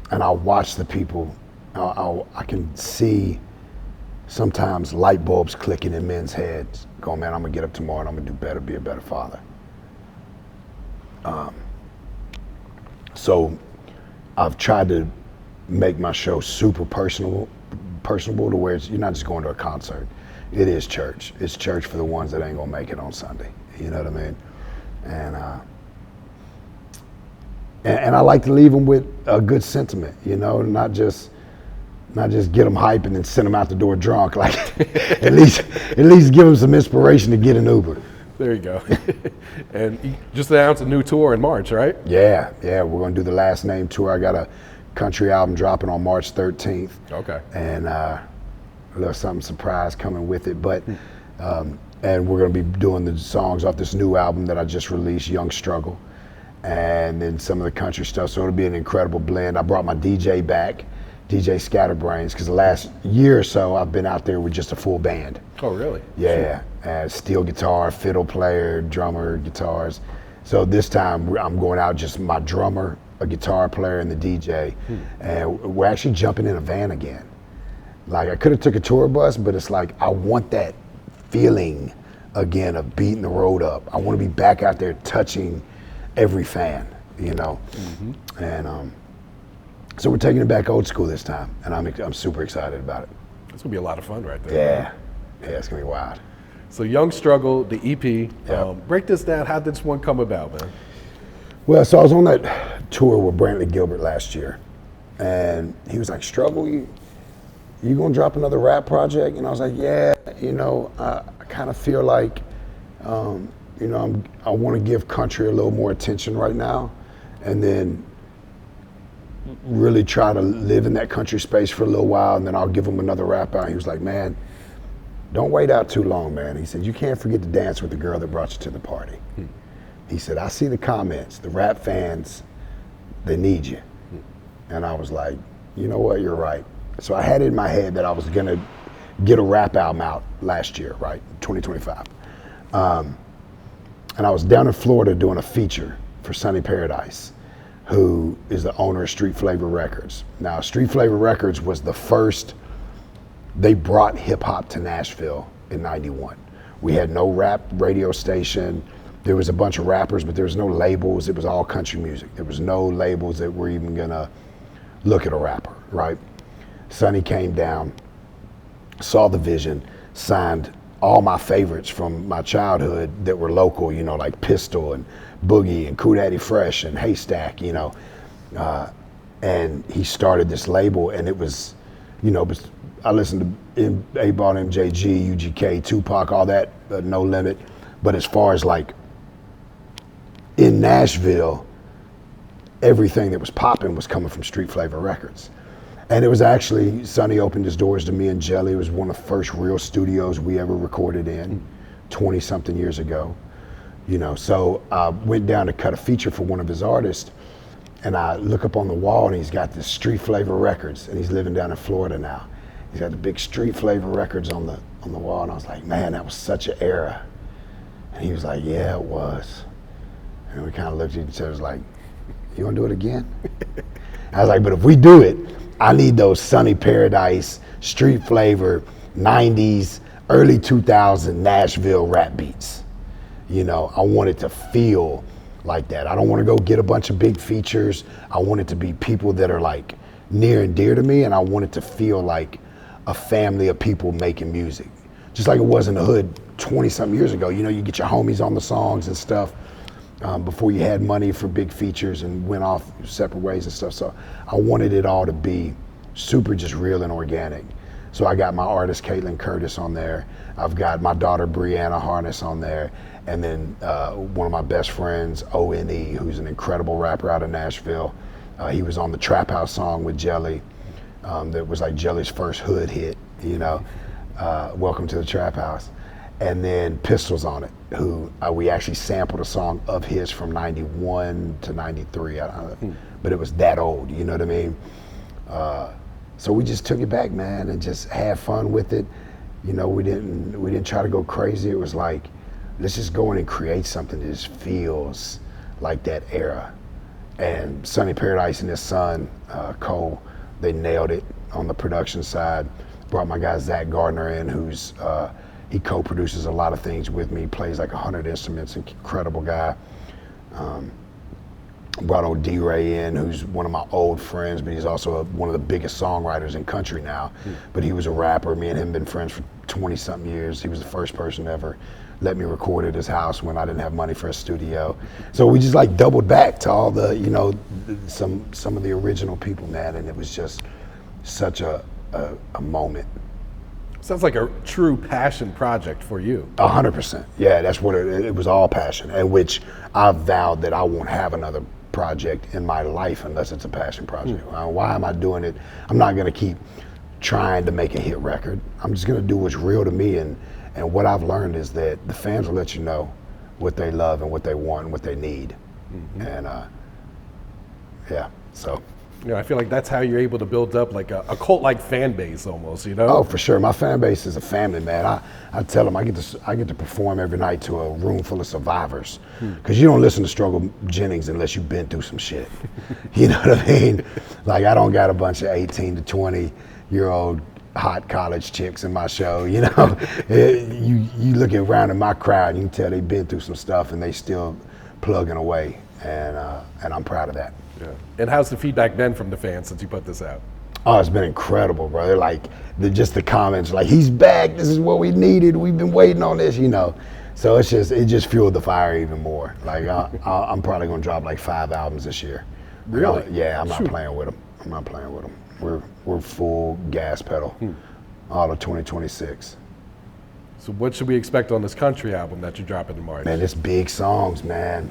and I'll watch the people. I can see sometimes light bulbs clicking in men's heads, going, man, I'm gonna get up tomorrow and I'm gonna do better, be a better father. So I've tried to make my show super personable to where you're not just going to a concert. It is church. It's church for the ones that ain't gonna make it on Sunday. You know what I mean? And I like to leave them with a good sentiment, not just get them hype and then send them out the door drunk. Like at least give them some inspiration to get an Uber. There you go. And you just announced a new tour in March, right? Yeah, we're gonna do the Last Name tour. I got a country album dropping on March 13th. Okay. And a little something surprise coming with it, but and we're gonna be doing the songs off this new album that I just released, Young Struggle, and then some of the country stuff. So it'll be an incredible blend. I brought my DJ back, DJ Scatterbrains, because the last year or so I've been out there with just a full band. Oh, really? Yeah, steel guitar, fiddle player, drummer, guitars. So this time I'm going out just my drummer, a guitar player, and the DJ, and we're actually jumping in a van again. Like, I could have took a tour bus, but it's like I want that feeling again of beating the road up. I want to be back out there touching every fan, and so we're taking it back old school this time, and I'm super excited about it. It's gonna be a lot of fun right there. Yeah, it's gonna be wild. So Young Struggle, the EP. Yep. Break this down. How did this one come about, man? Well, so I was on that tour with Brantley Gilbert last year, and he was like, "Struggle, you gonna drop another rap project?" And I was like, "Yeah, I kind of feel like, I want to give country a little more attention right now, and then really try to live in that country space for a little while, and then I'll give him another rap out." He was like, "Man, don't wait out too long, man." He said, "You can't forget to dance with the girl that brought you to the party." He said, "I see the comments, the rap fans, they need you." And I was like, "You know what, you're right." So I had it in my head that I was gonna get a rap album out last year, right, 2025. And I was down in Florida doing a feature for Sunny Paradise, who is the owner of Street Flavor Records. Now, Street Flavor Records was the first, they brought hip hop to Nashville in '91. We had no rap radio station. There was a bunch of rappers, but there was no labels. It was all country music. There was no labels that were even gonna look at a rapper, right? Sonny came down, saw the vision, signed all my favorites from my childhood that were local, like Pistol and Boogie and Cool Daddy Fresh and Haystack, and he started this label, and it was, I listened to A-Ball, MJG, UGK, Tupac, all that, No Limit. But as far as like in Nashville, everything that was popping was coming from Street Flavor Records. And it was actually, Sonny opened his doors to me and Jelly. It was one of the first real studios we ever recorded in 20 something years ago. So I went down to cut a feature for one of his artists, and I look up on the wall, and he's got this Street Flavor Records, and he's living down in Florida now. He's got the big Street Flavor Records on the wall, and I was like, "Man, that was such an era." And he was like, "Yeah, it was." And we kind of looked at each other, like, "You want to do it again?" I was like, "But if we do it, I need those Sunny Paradise, Street Flavor, 90s, early 2000 Nashville rap beats. I want it to feel like that. I don't want to go get a bunch of big features. I want it to be people that are like near and dear to me, and I want it to feel like a family of people making music. Just like it was in the hood 20 something years ago. You get your homies on the songs and stuff before you had money for big features and went off separate ways and stuff. So I wanted it all to be super just real and organic. So I got my artist Caitlin Curtis on there. I've got my daughter Brianna Harness on there. And then one of my best friends, O.N.E., who's an incredible rapper out of Nashville. He was on the Trap House song with Jelly. That was like Jelly's first hood hit, Welcome to the Trap House. And then Pistol's on it, who we actually sampled a song of his from 91 to 93. But it was that old, you know what I mean? So we just took it back, man, and just had fun with it. We didn't try to go crazy. It was like, let's just go in and create something that just feels like that era. And Sunny Paradise and his son, Cole, they nailed it on the production side. Brought my guy Zach Gardner in, who's he co-produces a lot of things with me, plays like 100 instruments, incredible guy. Brought old D-Ray in, who's one of my old friends, but he's also one of the biggest songwriters in country now. But he was a rapper. Me and him been friends for 20-something years. He was the first person to ever let me record at his house when I didn't have money for a studio. So we just like doubled back to all the, some of the original people, man, and it was just such a moment. Sounds like a true passion project for you. 100%. Yeah, that's what it was, all passion, and which I vowed that I won't have another project in my life unless it's a passion project. Why am I doing it? I'm not gonna keep trying to make a hit record. I'm just gonna do what's real to me, and what I've learned is that the fans will let you know what they love and what they want and what they need. And so. I feel like that's how you're able to build up like a cult-like fan base almost, Oh, for sure. My fan base is a family, man. I tell them I get to perform every night to a room full of survivors. Because you don't listen to Struggle Jennings unless you've been through some shit. You know what I mean? Like, I don't got a bunch of 18 to 20-year-old hot college chicks in my show, you look around in my crowd and you can tell they've been through some stuff and they still plugging away, and I'm proud of that. Yeah. And how's the feedback been from the fans since you put this out? Oh, it's been incredible, brother. Like just the comments, like he's back. This is what we needed. We've been waiting on this, you know. So it just fueled the fire even more. Like I'm probably gonna drop like 5 albums this year. Really? Yeah, I'm not playing with them. We're full gas pedal all of 2026. So what should we expect on this country album that you're dropping in March? Man, it's big songs, man.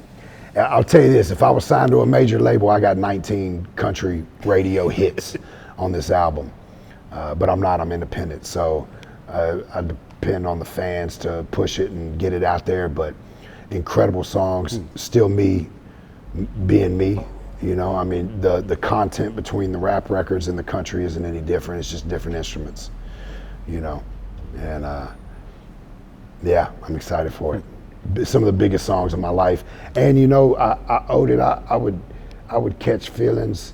I'll tell you this, if I was signed to a major label, I got 19 country radio hits on this album. But I'm not, I'm independent. So I depend on the fans to push it and get it out there, but incredible songs, still me being me. You know, I mean, the content between the rap records and the country isn't any different. It's just different instruments, you know. And yeah, I'm excited for it. Some of the biggest songs of my life. And you know, I owed it. I would catch feelings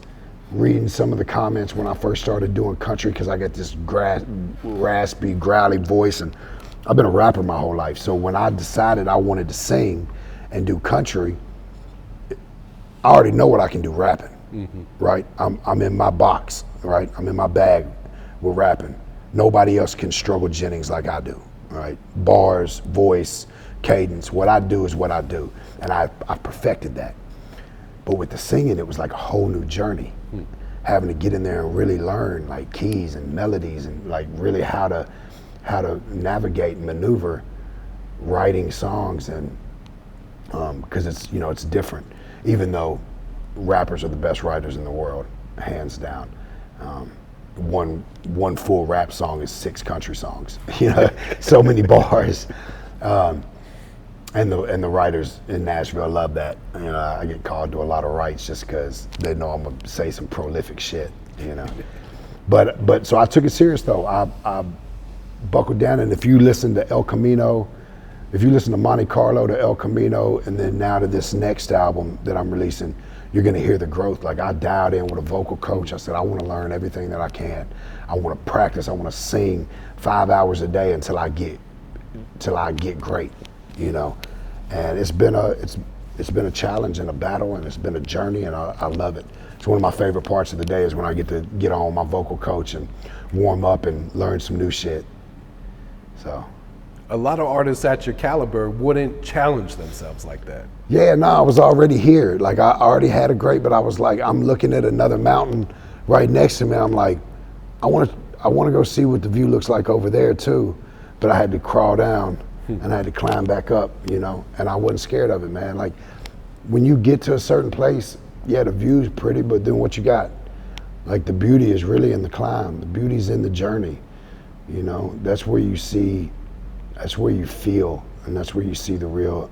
reading some of the comments when I first started doing country, because I got this raspy, growly voice, and I've been a rapper my whole life. So when I decided I wanted to sing and do country, I already know what I can do rapping, right? I'm in my box, right? I'm in my bag with rapping. Nobody else can struggle Jennings like I do, right? Bars, voice, cadence, what I do is what I do. And I perfected that. But with the singing, it was like a whole new journey. Having to get in there and really learn like keys and melodies and like really how to navigate and maneuver writing songs, and because it's, you know, it's different. Even though rappers are the best writers in the world, hands down. One full rap song is 6 country songs. You know, so many bars. And the writers in Nashville love that. You know, I get called to a lot of rights just because they know I'm gonna say some prolific shit. You know, but so I took it serious though. I buckled down, and if you listen to El Camino, if you listen to Monte Carlo, to El Camino, and then now to this next album that I'm releasing, you're gonna hear the growth. Like I dialed in with a vocal coach. I said, I wanna learn everything that I can. I wanna practice, I wanna sing 5 hours a day until I get great, you know? And it's been a challenge and a battle, and it's been a journey, and I love it. It's one of my favorite parts of the day is when I get to get on my vocal coach and warm up and learn some new shit, so. A lot of artists at your caliber wouldn't challenge themselves like that. Yeah, no, I was already here. Like I already had a great, but I was like, I'm looking at another mountain right next to me. I'm like, I want to go see what the view looks like over there too. But I had to crawl down and I had to climb back up, you know, and I wasn't scared of it, man. Like when you get to a certain place, yeah, the view's pretty, but then what you got? Like the beauty is really in the climb. The beauty's in the journey, you know. That's where you see, that's where you feel, and that's where you see the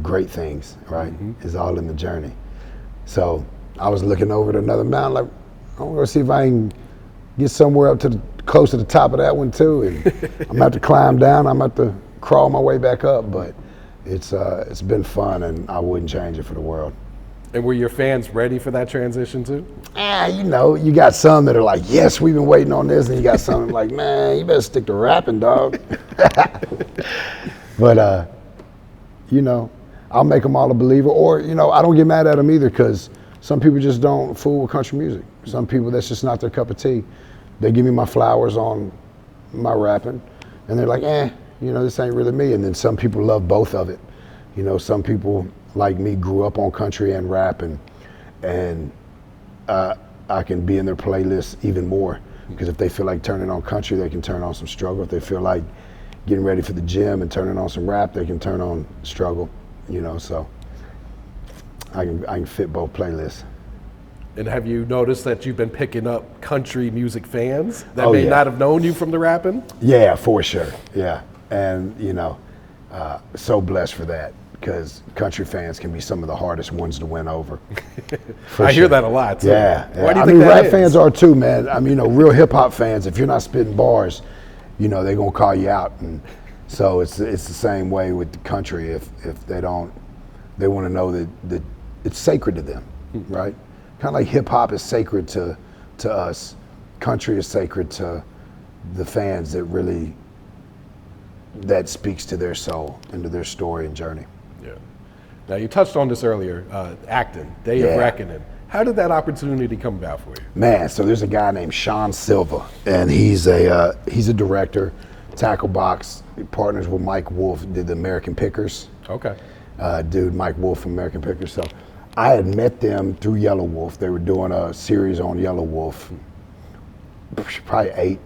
great things, right? It's all in the journey. So I was looking over at another mountain, like, I'm gonna see if I can get somewhere up to close to the top of that one too. And I'm gonna have to climb down, I'm gonna have to crawl my way back up, but it's been fun, and I wouldn't change it for the world. And were your fans ready for that transition too? You know, you got some that are like, yes, we've been waiting on this, and you got some like, man, you better stick to rapping, dog. But, you know, I'll make them all a believer, or, you know, I don't get mad at them either, because some people just don't fool with country music. Some people, that's just not their cup of tea. They give me my flowers on my rapping, and they're like, you know, this ain't really me. And then some people love both of it. You know, some people like me grew up on country and rap, and I can be in their playlist even more, because if they feel like turning on country, they can turn on some Struggle. If they feel like getting ready for the gym and turning on some rap, they can turn on Struggle, you know, so I can fit both playlists. And have you noticed that you've been picking up country music fans that Oh, may yeah. not have known you from the rapping? Yeah, for sure, yeah. And, you know, so blessed for that, because country fans can be some of the hardest ones to win over. I hear that a lot too. Yeah. Why do you I think mean, that rap is? fans are too, man. I mean, you know, real hip hop fans, if you're not spitting bars, you know, they're gonna call you out. And so it's the same way with the country. If they don't, they want to know that it's sacred to them, right? Kind of like hip hop is sacred to us. Country is sacred to the fans that speaks to their soul and to their story and journey. Yeah. Now you touched on this earlier, acting, Day of Yeah. Reckoning. How did that opportunity come about for you? Man, so there's a guy named Sean Silva, and he's a director, tackle box. He partners with Mike Wolf, did the American Pickers. Okay. Dude, Mike Wolf from American Pickers. So I had met them through Yelawolf. They were doing a series on Yelawolf probably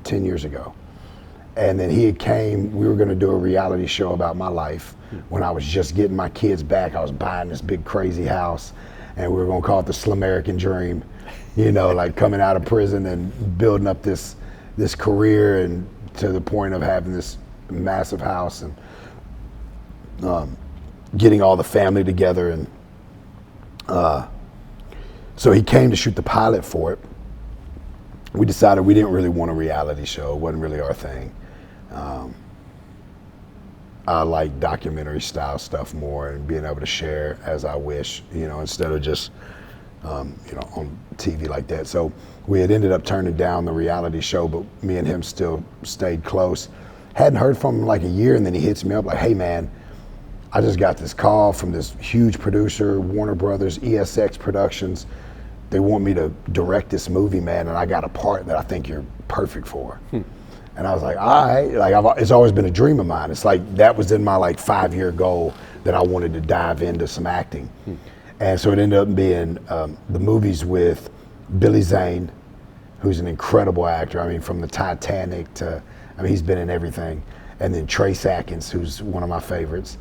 8-10 years ago. And then he came, we were gonna do a reality show about my life. When I was just getting my kids back, I was buying this big crazy house, and we were gonna call it the Slamerican Dream. You know, like coming out of prison and building up this career, and to the point of having this massive house, and getting all the family together. And so he came to shoot the pilot for it. We decided we didn't really want a reality show. It wasn't really our thing. I like documentary style stuff more, and being able to share as I wish, you know, instead of just, you know, on TV like that. So we had ended up turning down the reality show, but me and him still stayed close. Hadn't heard from him like a year, and then he hits me up like, hey man, I just got this call from this huge producer, Warner Brothers, ESX Productions. They want me to direct this movie, man, and I got a part that I think you're perfect for. And I was like, all right, like it's always been a dream of mine. It's like, that was in my like 5-year goal that I wanted to dive into some acting. And so it ended up being the movies with Billy Zane, who's an incredible actor. I mean, from the Titanic to, I mean, he's been in everything. And then Trace Atkins, who's one of my favorites.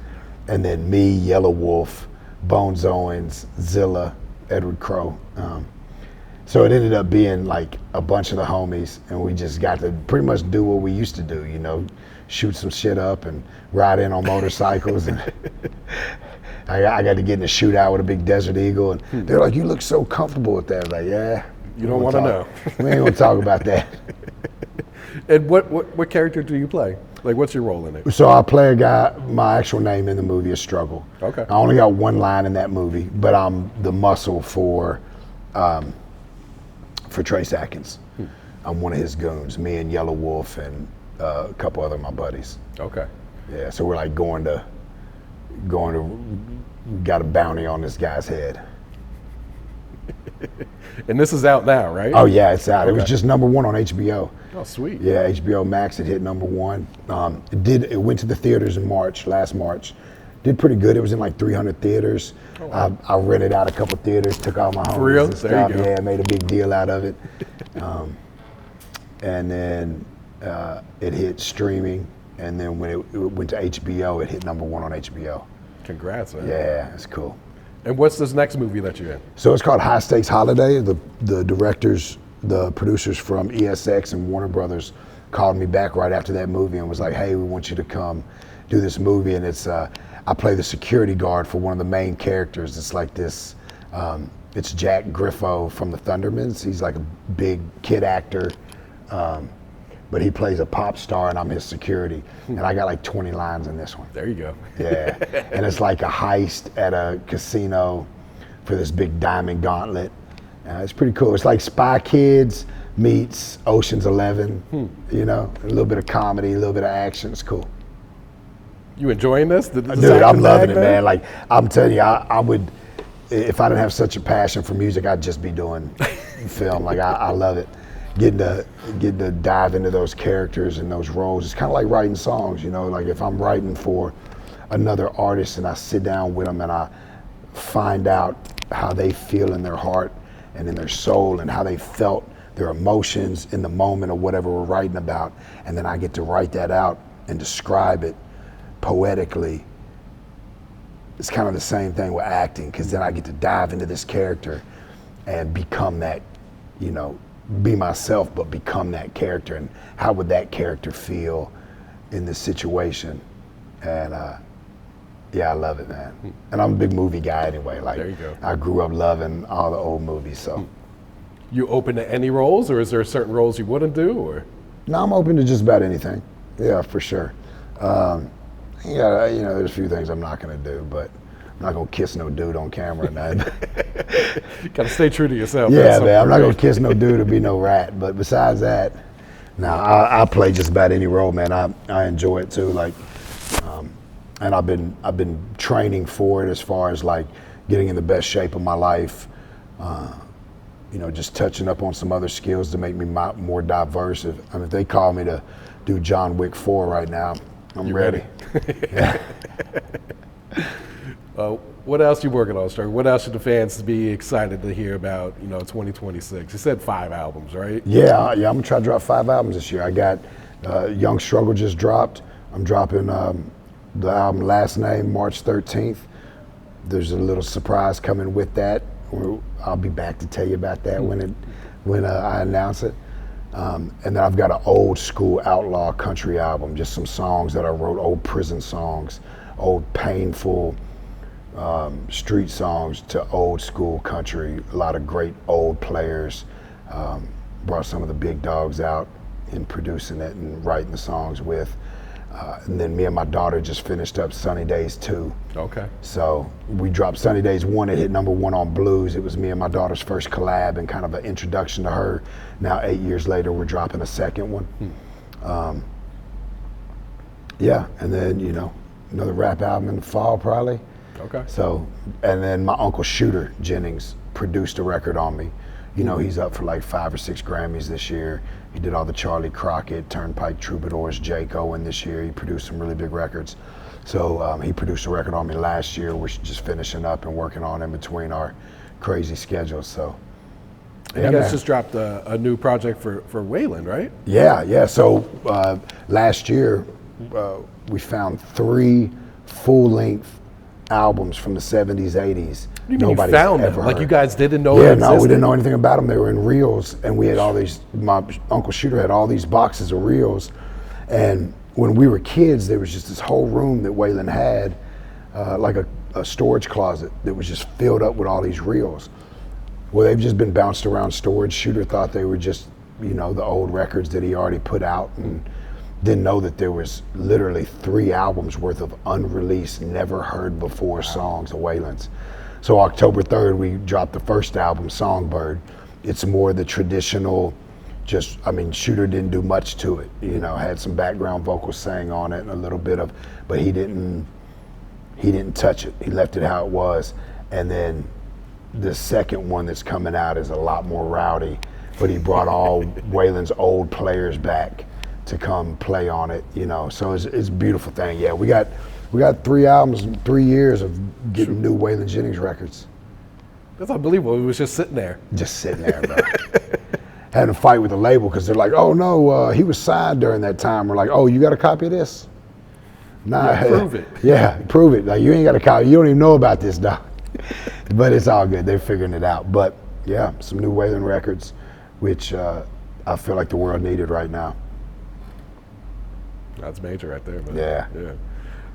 And then me, Yelawolf, Bones Owens, Zilla, Edward Crowe. So it ended up being like a bunch of the homies, and we just got to pretty much do what we used to do, you know, shoot some shit up and ride in on motorcycles. And I got to get in a shootout with a big Desert Eagle, and they're like, you look so comfortable with that. I was like, yeah. You don't want to know. We ain't gonna talk about that. And what character do you play? Like, what's your role in it? So I play a guy, my actual name in the movie is Struggle. Okay. I only got one line in that movie, but I'm the muscle for Trace Atkins. I'm one of his goons, me and Yelawolf and a couple other of my buddies. Okay. Yeah, so we're like going to got a bounty on this guy's head. And this is out now, right? Oh yeah, it's out. Okay. It was just #1 on HBO. Oh, sweet. Yeah, HBO Max, it hit #1. It went to the theaters in last March. Did pretty good. It was in like 300 theaters. Oh, wow. I rented out a couple theaters, took all my homies For real? and There stuff. you go. Yeah, made a big deal out of it. And then it hit streaming, and then when it went to HBO, it hit #1 on HBO. Congrats, man. Yeah, it's cool. And what's this next movie that you're in? So it's called High Stakes Holiday. The directors, the producers from ESX and Warner Brothers called me back right after that movie and was like, hey, we want you to come do this movie. And it's, I play the security guard for one of the main characters. It's like this, it's Jack Griffo from the Thundermans. He's like a big kid actor, but he plays a pop star, and I'm his security. And I got like 20 lines in this one. There you go. Yeah, and it's like a heist at a casino for this big diamond gauntlet. It's pretty cool. It's like Spy Kids meets Ocean's 11, you know, a little bit of comedy, a little bit of action. It's cool. You enjoying this? Dude, I'm loving it, man. Like, I'm telling you, I would, if I didn't have such a passion for music, I'd just be doing film. Like, I love it. Getting to dive into those characters and those roles. It's kind of like writing songs, you know, like if I'm writing for another artist and I sit down with them and I find out how they feel in their heart and in their soul and how they felt their emotions in the moment of whatever we're writing about, and then I get to write that out and describe it poetically. It's kind of the same thing with acting, because then I get to dive into this character and become that, you know, be myself, but become that character. And how would that character feel in this situation? And yeah, I love it, man. And I'm a big movie guy anyway. Like, there you go. I grew up loving all the old movies, so. You open to any roles, or is there certain roles you wouldn't do, or? No, I'm open to just about anything. Yeah, for sure. Yeah, you know, there's a few things I'm not gonna do, but I'm not gonna kiss no dude on camera or nothing. Gotta stay true to yourself. Yeah, man, I'm not gonna kiss no dude or be no rat. But besides that, I play just about any role, man. I enjoy it too. Like, and I've been training for it as far as like getting in the best shape of my life, You know, just touching up on some other skills to make me more diverse. If they call me to do John Wick 4 right now, I'm ready. Yeah. What else you working on, Struggle? What else should the fans be excited to hear about, 2026? You said 5 albums, right? Yeah, I'm gonna try to drop 5 albums this year. I got Young Struggle just dropped. I'm dropping the album Last Name March 13th. There's a little surprise coming with that. I'll be back to tell you about that when I announce it. And then I've got an old school outlaw country album, just some songs that I wrote, old prison songs, old painful street songs to old school country. A lot of great old players. Brought some of the big dogs out in producing it and writing the songs with. And then me and my daughter just finished up Sunny Days 2. Okay. So we dropped Sunny Days 1. It hit #1 on Blues. It was me and my daughter's first collab and kind of an introduction to her. Now 8 years later, we're dropping a second one. Yeah, and then, another rap album in the fall probably. Okay. So, and then my uncle Shooter Jennings produced a record on me. He's up for like 5 or 6 Grammys this year. He did all the Charlie Crockett, Turnpike Troubadours, Jake Owen this year. He produced some really big records. So he produced a record on me last year. We're just finishing up and working on in between our crazy schedules. So, yeah, you guys just dropped a new project for Waylon, right? Yeah. So last year we found 3 full-length albums from the 70s, 80s. What do you mean you found them? Like you guys didn't know? Yeah, no, we didn't know anything about them. They were in reels, and we had all these. My Uncle Shooter had all these boxes of reels, and when we were kids, there was just this whole room that Waylon had, like a storage closet that was just filled up with all these reels. Well, they've just been bounced around storage. Shooter thought they were just, the old records that he already put out, and didn't know that there was literally 3 albums worth of unreleased, never heard before songs of Waylon's. So October 3rd, we dropped the first album, Songbird. It's more the traditional, Shooter didn't do much to it. Had some background vocals sang on it and a little bit of, but he didn't touch it. He left it how it was. And then the second one that's coming out is a lot more rowdy, but he brought all Waylon's old players back to come play on it, So it's a beautiful thing. Yeah, we got 3 albums in 3 years of getting new Waylon Jennings records. That's unbelievable. It was just sitting there. Just sitting there, bro. Had a fight with the label because they're like, oh no, he was signed during that time. We're like, oh, you got a copy of this? Nah. Yeah, prove it. Yeah, prove it. Like, you ain't got a copy. You don't even know about this, dog. But it's all good. They're figuring it out. But yeah, some new Waylon records, which I feel like the world needed right now. That's major right there, man. Yeah.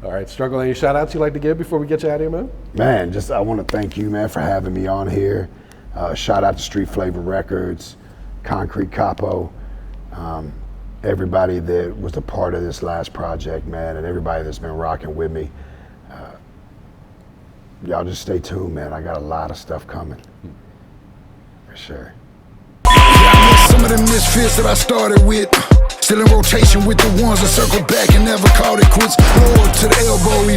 All right, Struggle, any shout outs you'd like to give before we get you out of here, man? Man, I want to thank you, man, for having me on here. Shout out to Street Flavor Records, Concrete Capo, everybody that was a part of this last project, man, and everybody that's been rocking with me. Y'all just stay tuned, man. I got a lot of stuff coming, for sure. Some of them misfits that I started with, still in rotation with the ones that circle back and never called it quits. Lord to the elbow,